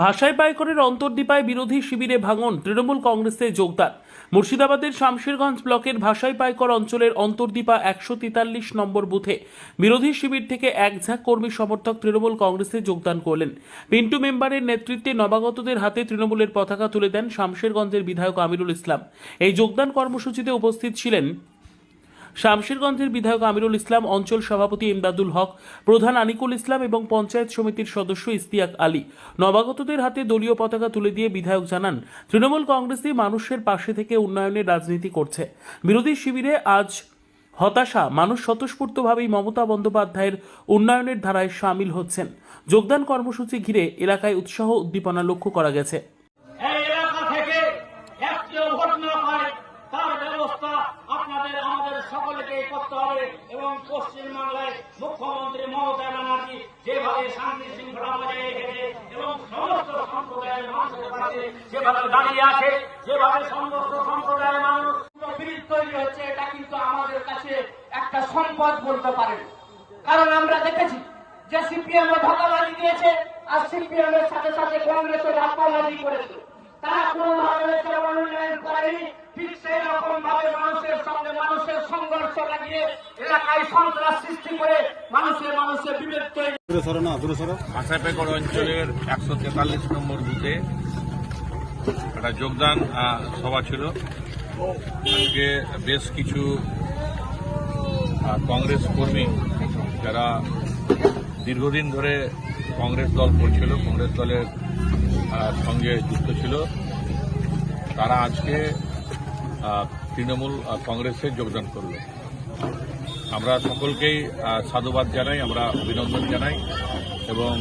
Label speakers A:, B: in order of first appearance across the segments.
A: ভাষায় পাইকরের অন্তর্দীপায় বিরোধী শিবিরে ভাঙন, তৃণমূল কংগ্রেসে যোগদান। মুর্শিদাবাদের শামশেরগঞ্জ ব্লকের ভাষাই পাইকর অঞ্চলের অন্তর্দীপা 143 নম্বর বুথে বিরোধী শিবির থেকে এক ঝাঁক কর্মী সমর্থক তৃণমূল কংগ্রেসে যোগদান করলেন। পিন্টু মেম্বারের নেতৃত্বে নবাগতদের হাতে তৃণমূলের পতাকা তুলে দেন শামশেরগঞ্জের বিধায়ক আমিরুল ইসলাম। এই যোগদান কর্মসূচিতে উপস্থিত ছিলেন শামশেরগঞ্জের বিধায়ক আমিরুল ইসলাম, অঞ্চল সভাপতি ইমদাদুল হক, প্রধান আনিকুল ইসলাম এবং পঞ্চায়েত সমিতির সদস্য ইস্তিয়াক আলী। নবাগতদের হাতে দলীয় পতাকা তুলে দিয়ে বিধায়ক জানান, তৃণমূল কংগ্রেসই মানুষের পাশে থেকে উন্নয়নের রাজনীতি করছে। বিরোধী শিবিরে আজ হতাশা, মানুষ স্বতঃস্ফূর্তভাবেই মমতা বন্দ্যোপাধ্যায়ের উন্নয়নের ধারায় সামিল হচ্ছেন। যোগদান কর্মসূচি ঘিরে এলাকায় উৎসাহ উদ্দীপনা লক্ষ্য করা গেছে।
B: এই এলাকা থেকে একটিও ভোট না হয় তার ব্যবস্থা আপনাদের আমাদের সকলকে করতে হবে। এবং পশ্চিমবাংলায় মুখ্যমন্ত্রী মমতা ব্যানার্জি যেভাবে শান্তি শৃঙ্খলা বজায় রেখেছে এবং সমস্ত সম্প্রদায়ের মানুষের পাশে যেভাবে দাঁড়িয়ে আছে, যেভাবে সমস্ত সম্প্রদায়ের মানুষ ব্রিজ তৈরি হচ্ছে, এটা কিন্তু আমাদের কাছে একটা সম্পদ বলতে পারেন। কারণ আমরা দেখেছি যে সিপিএম ধোঁকাবাজি দিয়েছে আর সিপিএম এর সাথে সাথে কংগ্রেসও ধাপ্পাবাজি করেছে। তারা কোনোভাবে উন্নয়ন করেনি। ঠিক সেই রকম ভাবে মানুষের সঙ্গে মানুষের সংঘর্ষ লাগিয়ে এলাকায় সন্ত্রাস সৃষ্টি করে মানুষের বিভেদ তৈরি।
C: ভাষাই পাইকর অঞ্চলের 143 নম্বর বুথে একটা যোগদান সভা ছিল। আজকে বেশ কিছু কংগ্রেস কর্মী যারা দীর্ঘদিন ধরে কংগ্রেস দল করছিল, কংগ্রেস দলের সঙ্গে যুক্ত ছিল, তারা আজকে তৃণমূল কংগ্রেসে যোগদান করল। আমরা সকলকেই সাধুবাদ জানাই, আমরা অভিনন্দন জানাই এবং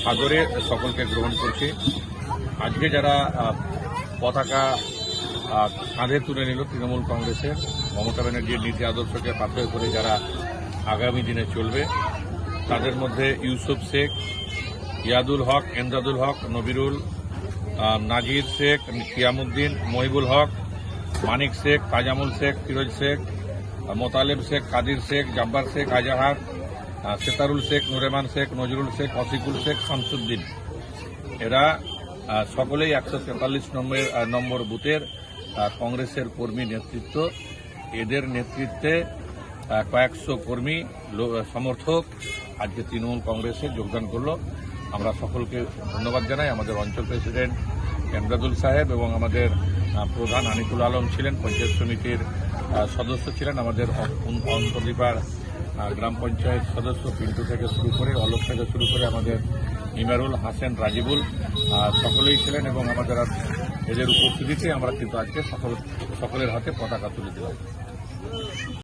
C: সাদরে সকলকে গ্রহণ করছি। আজকে যারা পতাকা কাঁধে তুলে নিল তৃণমূল কংগ্রেসের, মমতা ব্যানার্জির নীতি আদর্শকে পাথেয় করে যারা আগামী দিনে চলবে, তাদের মধ্যে ইউসুফ শেখ, ইয়াদুল হক, এমদাদুল হক, নবিরুল, নাজির শেখ, কিয়ামুদ্দিন, মহিবুল হক, মানিক শেখ, তাজামুল শেখ, ফিরোজ শেখ, মোতালেব শেখ, কাদির শেখ, জাব্বার শেখ, আজাহার, সেতারুল শেখ, নুরেমান শেখ, নজরুল শেখ, অসিকুল শেখ, শামসুদ্দিন, এরা সকলেই 143 নম্বর বুথের কংগ্রেসের কর্মী নেতৃত্ব। এদের নেতৃত্বে কয়েকশো কর্মী সমর্থক আজকে তৃণমূল কংগ্রেসে যোগদান করলো। আমরা সকলকে ধন্যবাদ জানাই। আমাদের অঞ্চল প্রেসিডেন্ট এমদাদুল সাহেব এবং আমাদের প্রধান আনিকুল আলম ছিলেন, পঞ্চায়েত সমিতির সদস্য ছিলেন, আমাদের অন্তর্দীপার গ্রাম পঞ্চায়েত সদস্য পিন্টু থেকে শুরু করে, অলোক থেকে শুরু করে আমাদের ইমারুল, হাসেন, রাজিবুল সকলেই ছিলেন এবং আমাদের এদের উপস্থিতিতে আমরা কিন্তু আজকে সকলের হাতে পতাকা তুলে দিলাম।